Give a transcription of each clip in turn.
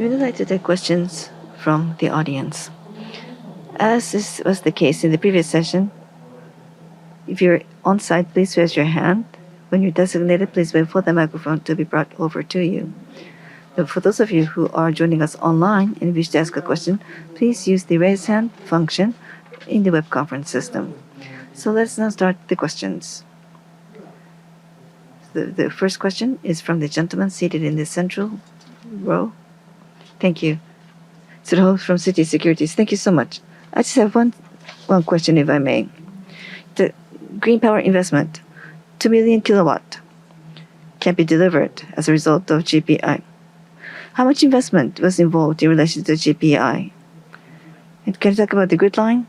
We would like to take questions from the audience. As this was the case in the previous session, if you're on site, please raise your hand. When you're designated, please wait for the microphone to be brought over to you. For those of you who are joining us online and wish to ask a question, please use the raise hand function in the web conference system. So let's now start the questions. The first question is from the gentleman seated in the central row. Thank you. Tsuruho from Citi Securities. Thank you so much. I just have one question, if I may. The green power investment, 2 million kilowatt, can be delivered as a result of GPI. How much investment was involved in relation to GPI? And can you talk about the grid line?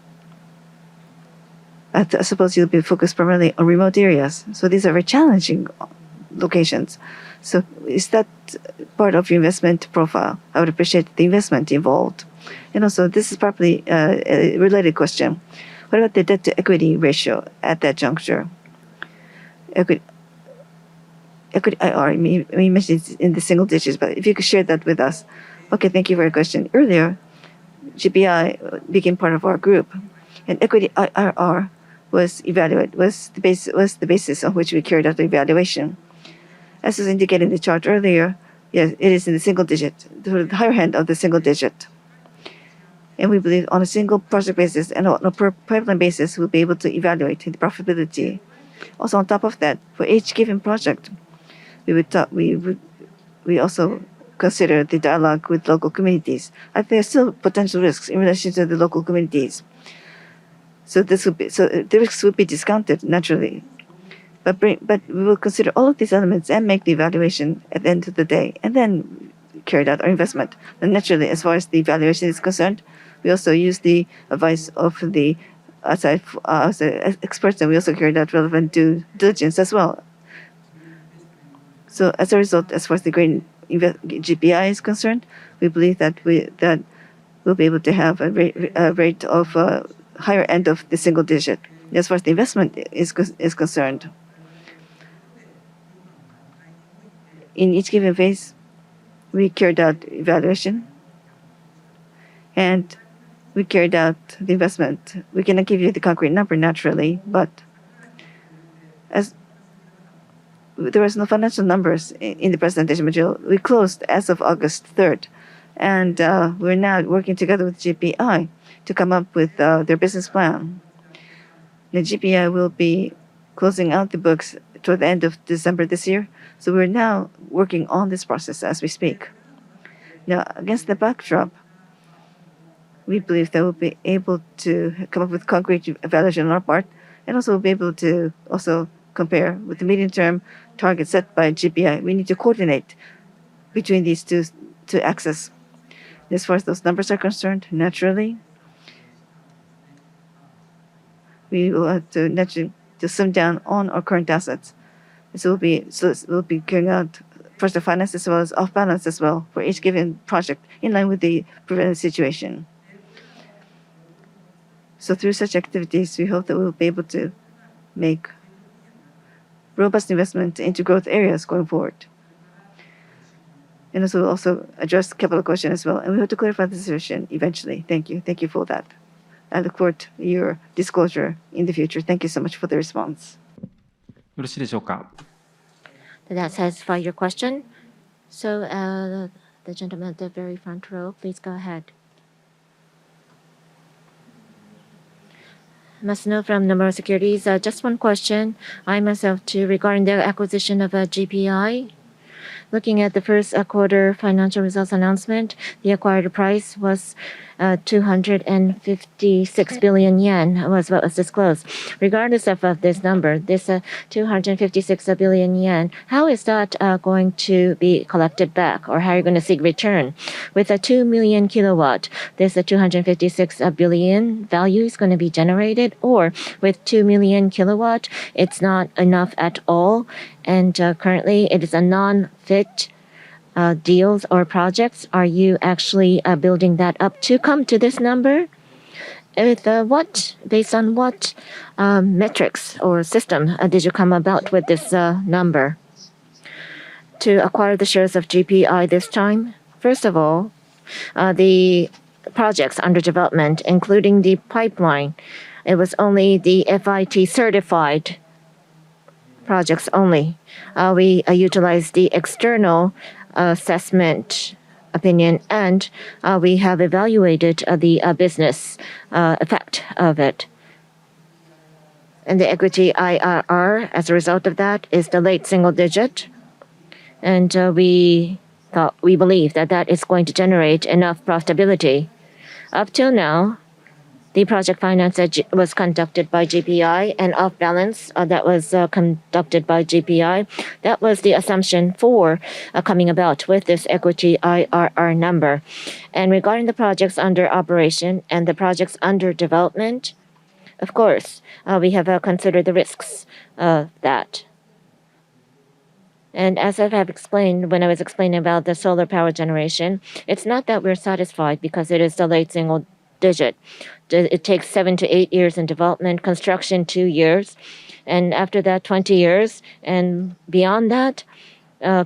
I suppose you'll be focused primarily on remote areas. So these are very challenging locations. So is that part of your investment profile? I would appreciate the investment involved. And also, this is probably a related question. What about the debt to equity ratio at that juncture? Equity IR, you mentioned it's in the single digits, but if you could share that with us. Okay, thank you for your question. Earlier, GPI became part of our group, and equity IRR was the basis on which we carried out the evaluation. As was indicated in the chart earlier, yes, it is in the single digit, the higher end of the single digit. And we believe on a single project basis and on a per pipeline basis, we'll be able to evaluate the profitability. Also, on top of that, for each given project, we also consider the dialogue with local communities. There are still potential risks in relation to the local communities. So the risks would be discounted naturally. But we will consider all of these elements and make the evaluation at the end of the day, and then carry out our investment. And naturally, as far as the evaluation is concerned, we also use the advice of the outside experts, and we also carried out relevant due diligence as well. So as a result, as far as the green GPI is concerned, we believe that we'll be able to have a rate of higher end of the single digit. As far as the investment is concerned, in each given phase, we carried out evaluation, and we carried out the investment. We cannot give you the concrete number naturally, but as there was no financial numbers in the presentation material, we closed as of August 3rd, and we're now working together with GPI to come up with their business plan. The GPI will be closing out the books toward the end of December this year, so we're now working on this process as we speak. Now, against the backdrop, we believe that we'll be able to come up with concrete evaluation on our part, and also we'll be able to also compare with the medium-term target set by GPI. We need to coordinate between these two axes. As far as those numbers are concerned, naturally, we will have to naturally slim down on our current assets. So we'll be carrying out first the finance as well as off balance as well for each given project in line with the prevalent situation. So through such activities, we hope that we will be able to make robust investment into growth areas going forward. And also, we'll also address capital question as well. And we hope to clarify the situation eventually. Thank you. Thank you for that. I look forward to your disclosure in the future. Thank you so much for the response. よろしいでしょうか? Did that satisfy your question? So the gentleman at the very front row, please go ahead. Masuno from Nomura Securities. Just one question. I myself too, regarding the acquisition of a GPI. Looking at the first quarter financial results announcement, the acquired price was 256 billion yen was what was disclosed. Regardless of this number, this 256 billion yen, how is that going to be collected back, or how are you going to seek return? With a 2 million kilowatt, this 256 billion value is going to be generated, or with 2 million kilowatt, it's not enough at all, and currently it is a non-fit deals or projects. Are you actually building that up to come to this number? With based on what metrics or system did you come about with this number to acquire the shares of GPI this time? First of all, the projects under development, including the pipeline, it was only the FIT certified projects only. We utilized the external assessment opinion, and we have evaluated the business effect of it. And the equity IRR, as a result of that, is the late single digit. And we believe that that is going to generate enough profitability. Up till now, the project finance was conducted by GPI, and off balance that was conducted by GPI. That was the assumption for coming about with this equity IRR number. And regarding the projects under operation and the projects under development, of course, we have considered the risks of that. And as I have explained when I was explaining about the solar power generation, it's not that we're satisfied because it is the late single digit. It takes 7 to 8 years in development, construction 2 years, and after that 20 years, and beyond that,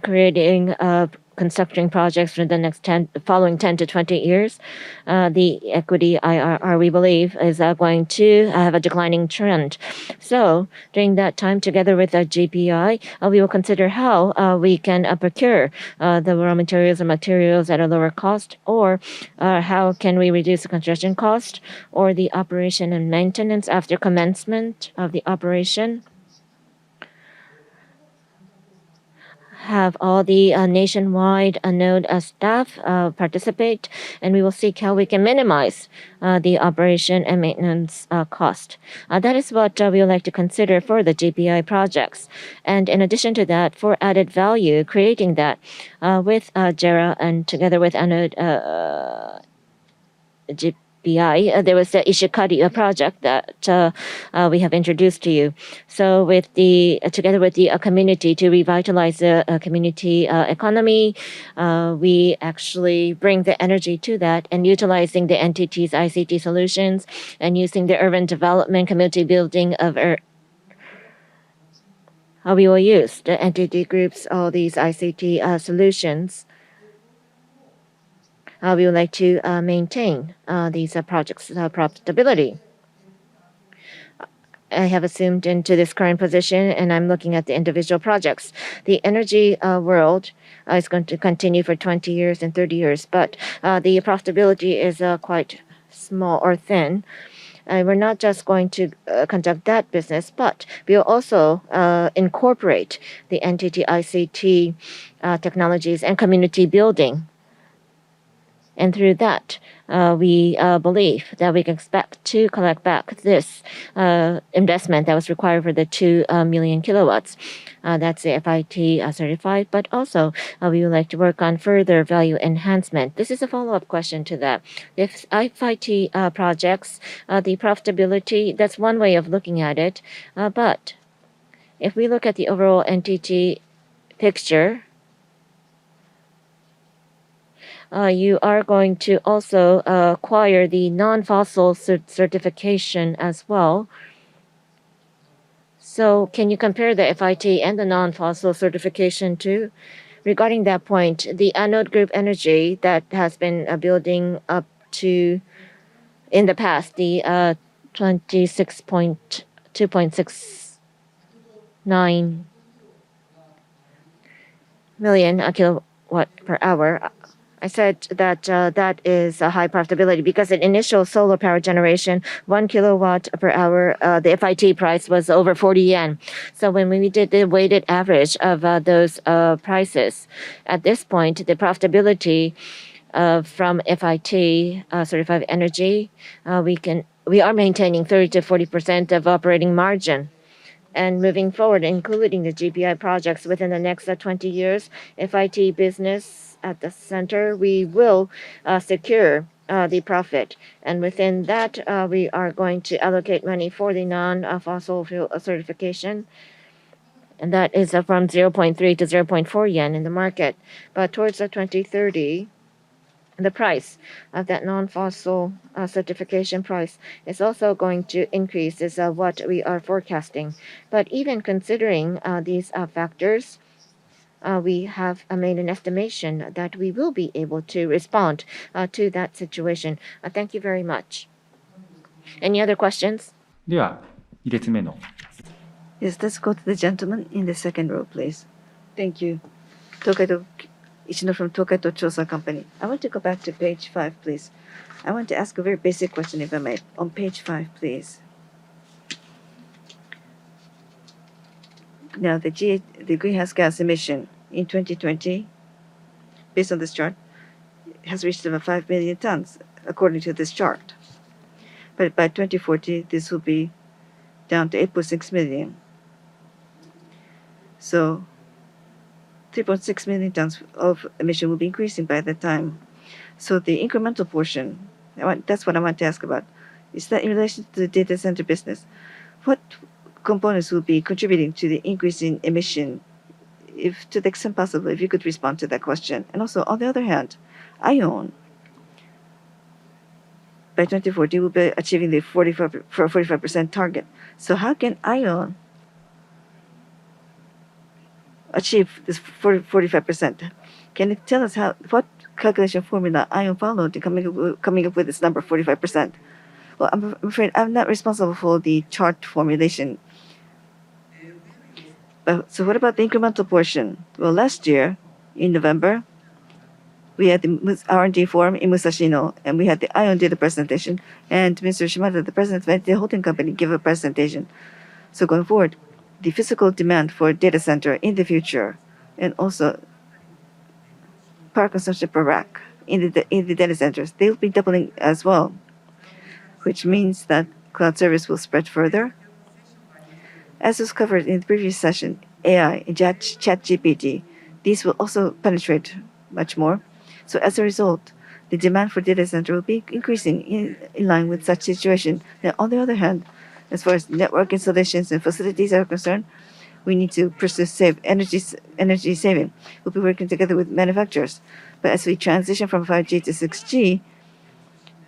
creating constructing projects for the following 10 to 20 years. The equity IRR, we believe, is going to have a declining trend. So during that time, together with GPI, we will consider how we can procure the raw materials and materials at a lower cost, or how can we reduce the construction cost or the operation and maintenance after commencement of the operation. Have all the nationwide node staff participate, and we will seek how we can minimize the operation and maintenance cost. That is what we would like to consider for the GPI projects. And in addition to that, for added value, creating that with JERA and together with anode GPI, there was the Ishikari project that we have introduced to you. So with together with the community to revitalize the community economy, we actually bring the energy to that, and utilizing the NTT's ICT solutions and using the urban development community building of we will use the NTT Group's all these ICT solutions. We would like to maintain these projects' profitability. I have assumed into this current position, and I'm looking at the individual projects. The energy world is going to continue for 20 years and 30 years, but the profitability is quite small or thin. We're not just going to conduct that business, but we will also incorporate the NTT ICT technologies and community building. And through that, we believe that we can expect to collect back this investment that was required for the 2 million kilowatts. That's the FIT certified, but also we would like to work on further value enhancement. This is a follow-up question to that. If FIT projects, the profitability, that's one way of looking at it. But if we look at the overall NTT picture, you are going to also acquire the non-fossil certification as well. So can you compare the FIT and the non-fossil certification too? Regarding that point, the anode group energy that has been building up to, in the past, the 2.69 million kilowatt per hour. I said that that is a high profitability because in initial solar power generation, 1 kilowatt per hour, the FIT price was over 40 yen. So when we did the weighted average of those prices, at this point, the profitability from FIT certified energy, we are maintaining 30 to 40% of operating margin. And moving forward, including the GPI projects within the next 20 years, FIT business at the center, we will secure the profit. And within that, we are going to allocate money for the non-fossil fuel certification. And that is from 0.3 to 0.4 yen in the market. But towards 2030, the price of that non-fossil certification price is also going to increase, is what we are forecasting. But even considering these factors, we have made an estimation that we will be able to respond to that situation. Thank you very much. Any other questions? では、2列目の Yes, let's go to the gentleman in the second row, please. Thank you. Tokaido Ichino from Tokaido Chosa Company. I want to go back to page 5, please. I want to ask a very basic question, if I may. On page 5, please. Now, the greenhouse gas emission in 2020, based on this chart, has reached about 5 million tons, according to this chart. But by 2040, this will be down to 8.6 million. So 3.6 million tons of emission will be increasing by that time. So the incremental portion, that's what I want to ask about. Is that in relation to the data center business? What components will be contributing to the increase in emission? If to the extent possible, if you could respond to that question. And also, on the other hand, ION, by 2040, will be achieving the 45% target. So how can ION achieve this 45%? Can you tell us what calculation formula ION followed in coming up with this number, 45%? Well, I'm afraid I'm not responsible for the chart formulation. So what about the incremental portion? Well, last year, in November, we had the R&D forum in Musashino, and we had the ION data presentation, and Mr. Shimada, the president of the holding company, gave a presentation. So going forward, the physical demand for data center in the future, and also power consumption per rack in the data centers, they'll be doubling as well, which means that cloud service will spread further. As was covered in the previous session, AI and ChatGPT, these will also penetrate much more. So as a result, the demand for data center will be increasing in line with such situation. Now, on the other hand, as far as network installations and facilities are concerned, we need to pursue energy saving. We'll be working together with manufacturers. But as we transition from 5G to 6G,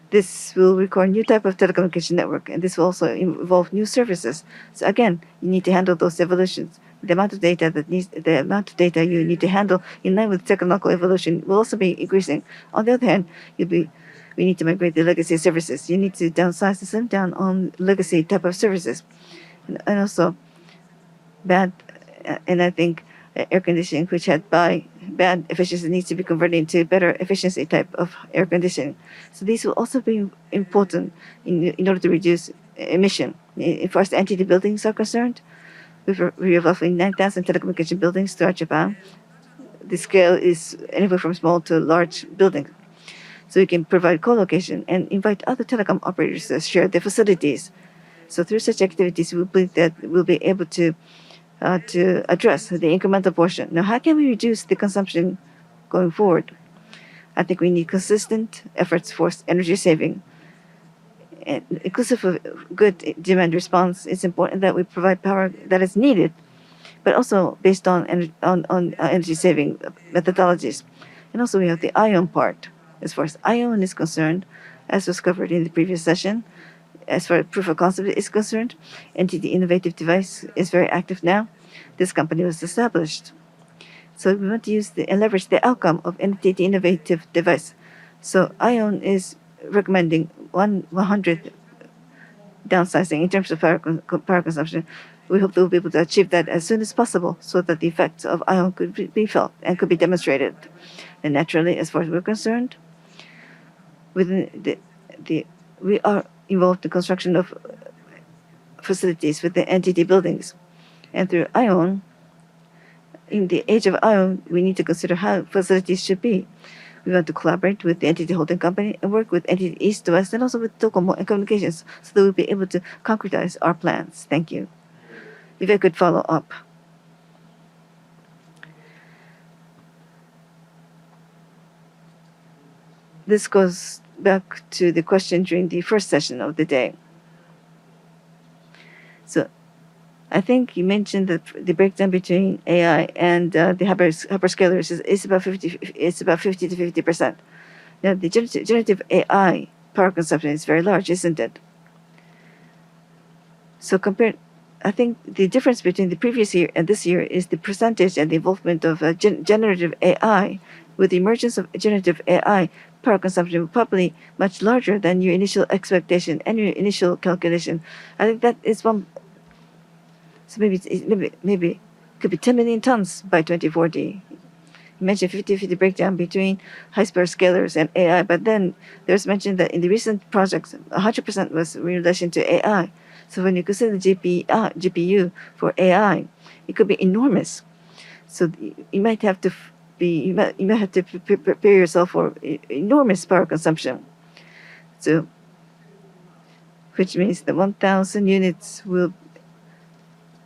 this will require new type of telecommunication network, and this will also involve new services. So again, you need to handle those evolutions. The amount of data you need to handle in line with technological evolution will also be increasing. On the other hand, we need to migrate the legacy services. You need to downsize and slim down on legacy type of services, and also bad. And I think air conditioning, which had bad efficiency, needs to be converted into better efficiency type of air conditioning. So these will also be important in order to reduce emission. As far as the NTT buildings are concerned, we have roughly 9,000 telecommunication buildings throughout Japan. The scale is anywhere from small to large buildings. So we can provide co-location and invite other telecom operators to share their facilities. So through such activities, we believe that we'll be able to address the incremental portion. Now, how can we reduce the consumption going forward? I think we need consistent efforts for energy saving. And inclusive of good demand response, it's important that we provide power that is needed, but also based on energy saving methodologies. And also we have the ION part. As far as ION is concerned, as was covered in the previous session, as far as proof of concept is concerned, NTT Innovative Device is very active now. This company was established. So we want to use and leverage the outcome of NTT Innovative Device. So ION is recommending 100 downsizing in terms of power consumption. We hope that we'll be able to achieve that as soon as possible so that the effects of ION could be felt and could be demonstrated. And naturally, as far as we're concerned, within we are involved in construction of facilities with the NTT buildings. And through ION, in the age of ION, we need to consider how facilities should be. We want to collaborate with the NTT holding company and work with NTT East to West and also with Docomo and Communications so that we'll be able to concretize our plans. Thank you. If I could follow up. This goes back to the question during the first session of the day. So I think you mentioned that the breakdown between AI and the hyperscalers is about 50 to 50%. Now the generative AI power consumption is very large, isn't it? So compared I think the difference between the previous year and this year is the percentage and the involvement of generative AI. With the emergence of generative AI, power consumption will probably much larger than your initial expectation and your initial calculation. I think that is one. So maybe it could be 10 million tons by 2040. You mentioned 50-50 breakdown between hyperscalers and AI, but then there's mentioned that in the recent projects, 100% was in relation to AI. So when you consider the GPU for AI, it could be enormous. So you might have to prepare yourself for enormous power consumption. So which means the 1,000 units will.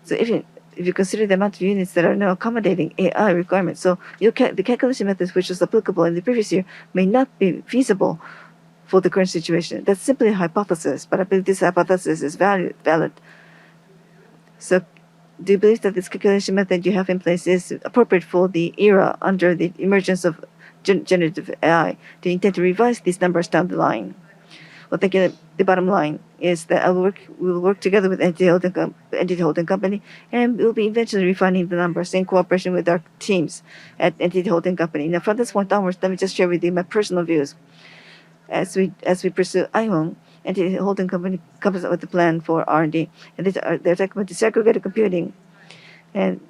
So if you consider the amount of units that are now accommodating AI requirements, so the calculation methods which was applicable in the previous year may not be feasible for the current situation. That's simply a hypothesis, but I believe this hypothesis is valid. So do you believe that this calculation method you have in place is appropriate for the era under the emergence of generative AI? Do you intend to revise these numbers down the line? Well, thank you. The bottom line is that we will work together with NTT Holding Company, and we'll be eventually refining the numbers in cooperation with our teams at NTT Holding Company. Now, from this point onwards, let me just share with you my personal views. As we pursue ION, NTT Holding Company comes up with a plan for R&D, and they're talking about disaggregated computing, and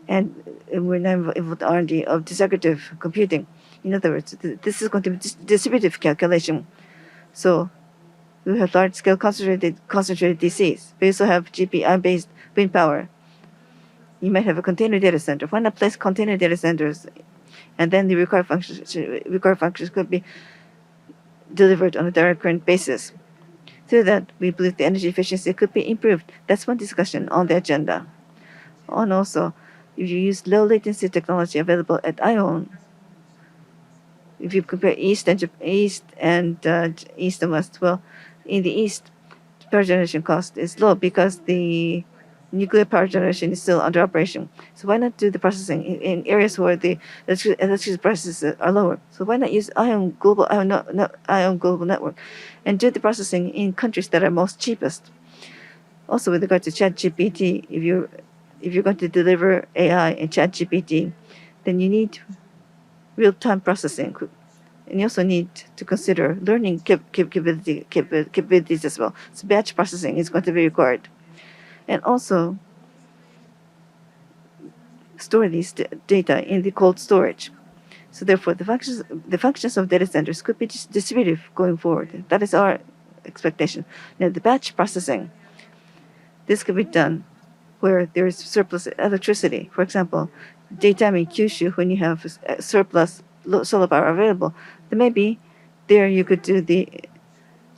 we're now involved in R&D of disaggregative computing. In other words, this is going to be distributive calculation. So we have large-scale concentrated DCs. We also have GPI-based wind power. You might have a container data center. Why not place container data centers, and then the required functions could be delivered on a direct current basis. Through that, we believe the energy efficiency could be improved. That's one discussion on the agenda. And also, if you use low latency technology available at ION, if you compare east and west, well, in the east, power generation cost is low because the nuclear power generation is still under operation. So why not do the processing in areas where the electricity prices are lower? So why not use ION global network, and do the processing in countries that are most cheapest? Also, with regard to ChatGPT, if you're going to deliver AI and ChatGPT, then you need real-time processing. And you also need to consider learning capabilities as well. So batch processing is going to be required. And also store these data in the cold storage. So therefore, the functions of data centers could be distributive going forward. That is our expectation. Now, the batch processing, this could be done where there is surplus electricity. For example, daytime in Kyushu, when you have surplus solar power available, then maybe there you could do the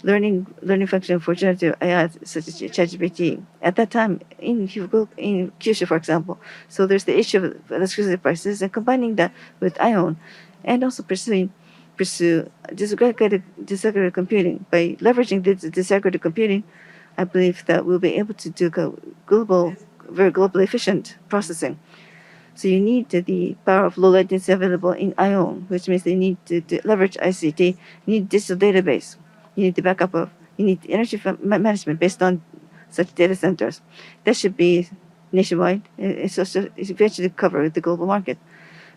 learning function for generative AI such as ChatGPT. At that time, in Kyushu, for example, so there's the issue of electricity prices, and combining that with ION, and also pursue disaggregated computing. By leveraging this disaggregated computing, I believe that we'll be able to do very globally efficient processing. So you need the power of low latency available in ION, which means they need to leverage ICT. You need digital database. You need the backup of. You need energy management based on such data centers. That should be nationwide. It's eventually cover the global market.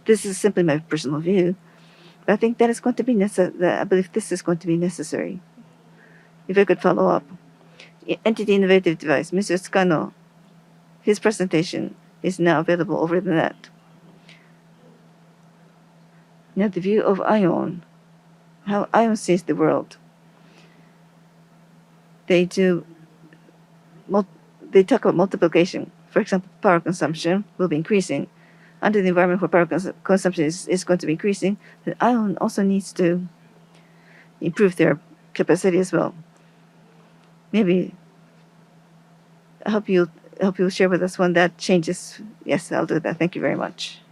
This is simply my personal view, but I think that is going to be necessary. I believe this is going to be necessary. If I could follow up, Entity Innovative Device, Mr. Tsukano, his presentation is now available over the net. Now the view of ION, how ION sees the world. They talk about multiplication. For example, power consumption will be increasing. Under the environment where power consumption is going to be increasing, the ION also needs to improve their capacity as well. Maybe I hope you'll share with us when that changes. Yes, I'll do that. Thank you very much.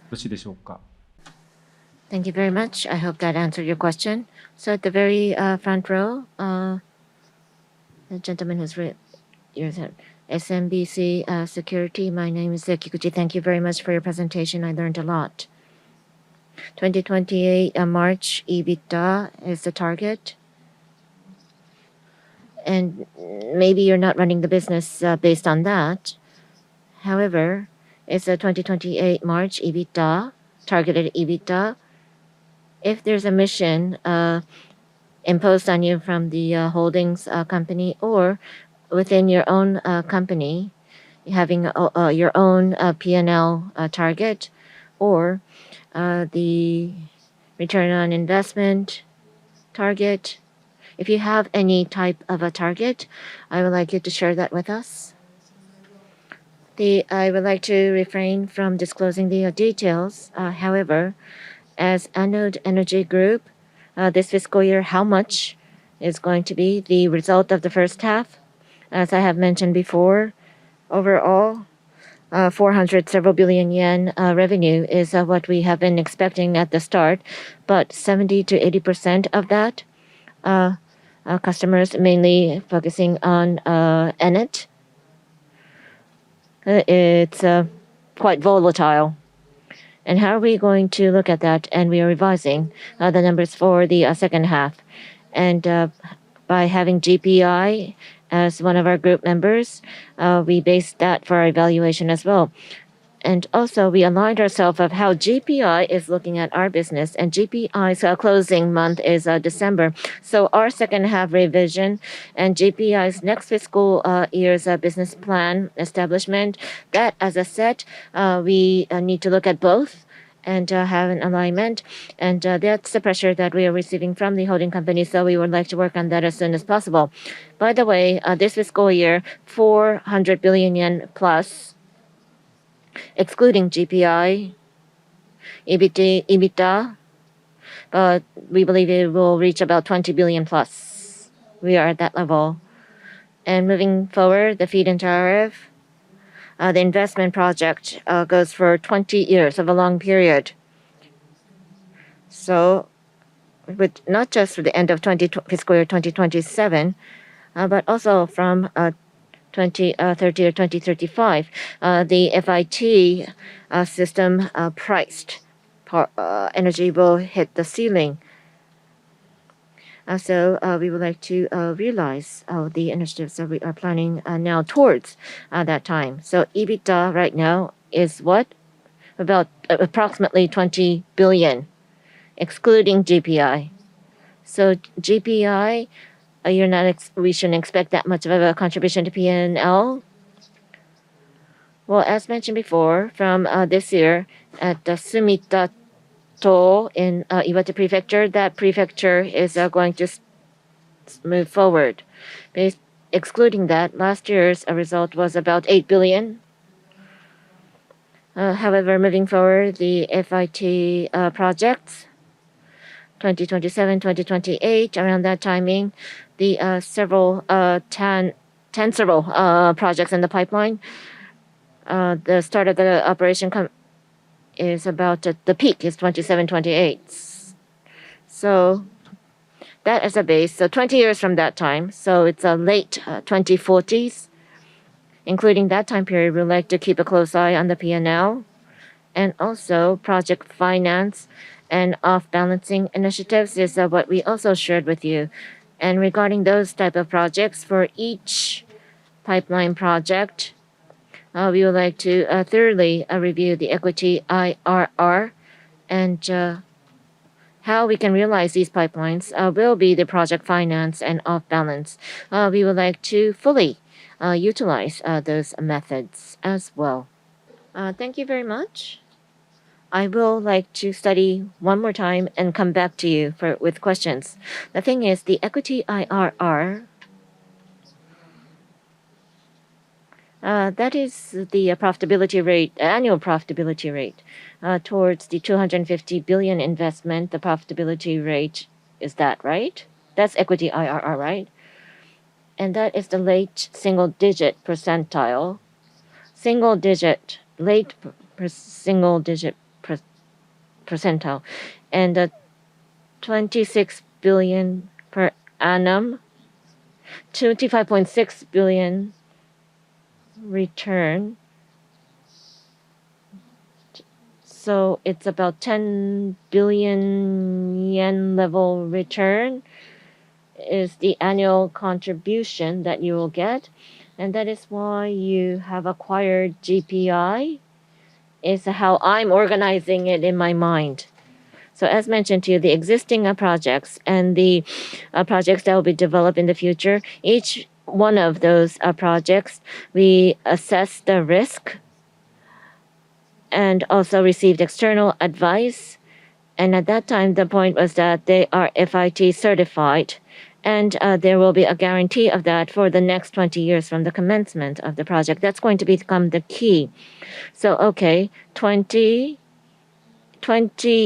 よろしいでしょうか。 Thank you very much. I hope that answered your question. So at the very front row, the gentleman who's SMBC Security. My name is Kikuchi. Thank you very much for your presentation. I learned a lot. 2028 March EBITDA is the target. And maybe you're not running the business based on that, However, it's a 2028 March EBITDA, targeted EBITDA. If there's a mission imposed on you from the holdings company or within your own company, having your own P&L target, or the return on investment target. If you have any type of a target, I would like you to share that with us. I would like to refrain from disclosing the details. However, as Anode Energy Group, this fiscal year, how much is going to be the result of the first half? As I have mentioned before, overall, 400 several billion yen revenue is what we have been expecting at the start, but 70 to 80% of that customers mainly focusing on NET. It's quite volatile. And how are we going to look at that? And we are revising the numbers for the second half. And by having GPI as one of our group members, we based that for our evaluation as well. And also, we aligned ourselves of how GPI is looking at our business, and GPI's closing month is December. So our second half revision and GPI's next fiscal year's business plan establishment, that as I said, we need to look at both and have an alignment. And that's the pressure that we are receiving from the holding company. So we would like to work on that as soon as possible. By the way, this fiscal year, 400 billion yen plus, excluding GPI, EBITDA, but we believe it will reach about 20 billion plus. We are at that level. And moving forward, the feed-in tariff, the investment project goes for 20 years of a long period. So, with not just for the end of fiscal year 2027, but also from 2030 or 2035, the FIT system priced energy will hit the ceiling. So we would like to realize the initiatives that we are planning now towards that time. So EBITDA right now is what? About approximately 20 billion, excluding GPI. So GPI, we shouldn't expect that much of a contribution to P&L. Well, as mentioned before, from this year at the Sumitato in Iwate Prefecture, that prefecture is going to move forward. Excluding that, last year's result was about 8 billion. However, moving forward, the FIT projects, 2027, 2028, around that timing, the several projects in the pipeline. The start of the operation is about the peak is 27, 28. So that as a base. So 20 years from that time. So it's a late 2040s. Including that time period, we'd like to keep a close eye on the P&L and also project finance and off-balancing initiatives is what we also shared with you. And regarding those type of projects, for each pipeline project, we would like to thoroughly review the equity IRR and how we can realize these pipelines will be the project finance and off-balance. We would like to fully utilize those methods as well. Thank you very much. I will like to study one more time and come back to you with questions. The thing is, the equity IRR, that is the profitability rate, annual profitability rate. Towards the 250 billion investment, the profitability rate is that, right? That's equity IRR, right? And that is the late single-digit percentile. Late single-digit percentile. And 26 billion per annum, 25.6 billion return. So it's about 10 billion yen level return is the annual contribution that you will get. And that is why you have acquired GPI, is how I'm organizing it in my mind. So as mentioned to you, the existing projects and the projects that will be developed in the future, each one of those projects, we assess the risk and also received external advice. And at that time, the point was that they are FIT certified, and there will be a guarantee of that for the next 20 years from the commencement of the project. That's going to become the key. So, okay, 20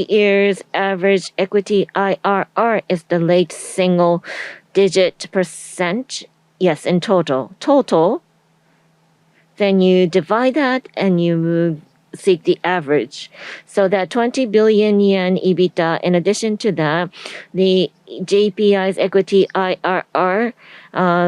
years average equity IRR is the late single digit percent. Yes, in total. Then you divide that and you seek the average. So that 20 billion yen EBITDA, in addition to that, the JPI's equity IRR,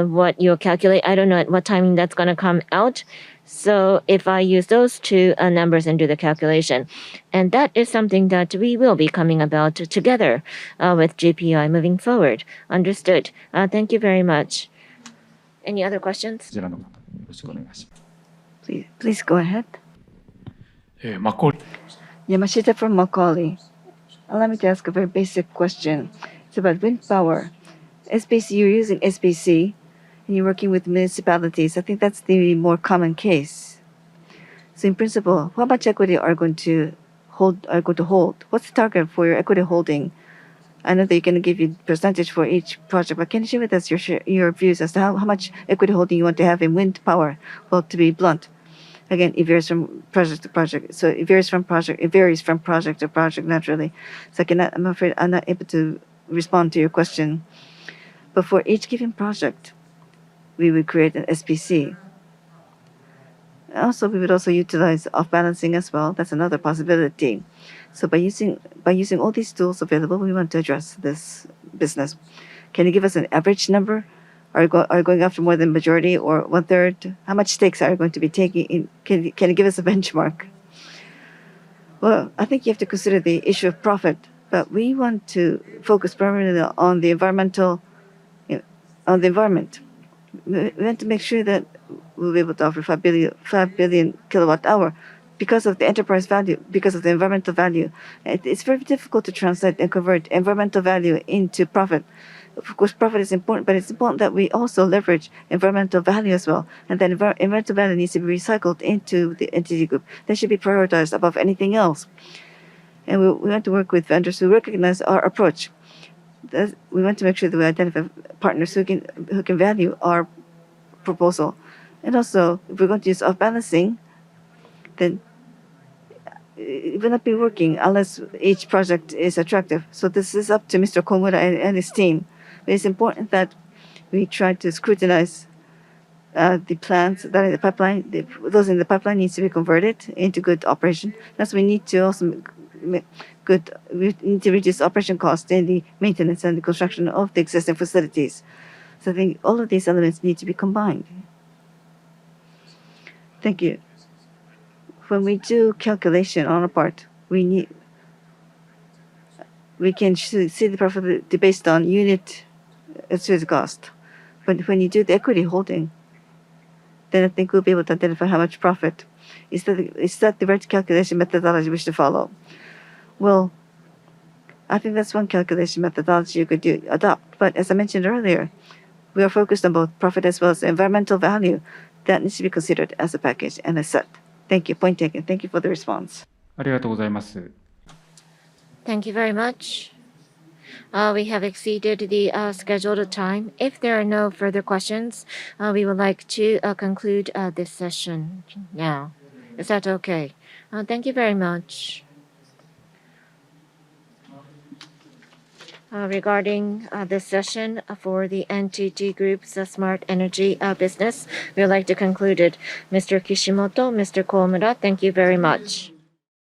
what you'll calculate, I don't know at what timing that's going to come out. So if I use those two numbers and do the calculation, and that is something that we will be coming about together with JPI moving forward. Understood. Thank you very much. Any other こ questions? ちらの方よろしくお願いします。 Please go ahead. マコーリ Yamashita from Macaulay. Allow me to ask a very basic question. It's about wind power. SPC, you're using SPC and you're working with municipalities. I think that's the more common case. So in principle, how much equity are going to hold? What's the target for your equity holding? I know that you're going to give you percentage for each project, but can you share with us your views as to how much equity holding you want to have in wind power? Well, to be blunt, again, it varies from project to project. So it varies from project to project naturally. So I'm afraid I'm not able to respond to your question. But for each given project, we would create an SPC. Also, we would also utilize off-balancing as well. That's another possibility. So by using all these tools available, we want to address this business. Can you give us an average number? Are you going after more than majority or 1/3? How much stakes are you going to be taking in? Can you give us a benchmark? Well, I think you have to consider the issue of profit, but we want to focus primarily on the environment. We want to make sure that we'll be able to offer 5 billion kilowatt hour because of the enterprise value, because of the environmental value. It's very difficult to translate and convert environmental value into profit. Of course, profit is important, but it's important that we also leverage environmental value as well. And then environmental value needs to be recycled into the NTT group. That should be prioritized above anything else. And we want to work with vendors who recognize our approach. We want to make sure that we identify partners who can value our proposal. And also, if we're going to use off-balancing, then it will not be working unless each project is attractive. So this is up to Mr. Komura and his team. But it's important that we try to scrutinize the plans that are in the pipeline. Those in the pipeline needs to be converted into good operation. That's we need to also we need to reduce operation costs in the maintenance and the construction of the existing facilities. So I think all of these elements need to be combined. Thank you. When we do calculation on our part, we can see the profitability based on unit electricity cost. But when you do the equity holding, then I think we'll be able to identify how much profit. Is that the right calculation methodology we should follow? Well, I think that's one calculation methodology you could adopt. But as I mentioned earlier, we are focused on both profit as well as environmental value. That needs to be considered as a package and a set. Thank you. Point taken. Thank you for the response. ありがとうございます。 Thank you very much. We have exceeded the scheduled time. If there are no further questions, we would like to conclude this session now. Is that okay? Thank you very much. Regarding this session for the NTT Group's smart energy business, we would like to conclude it. Mr. Kishimoto, Mr. Komura, thank you very much.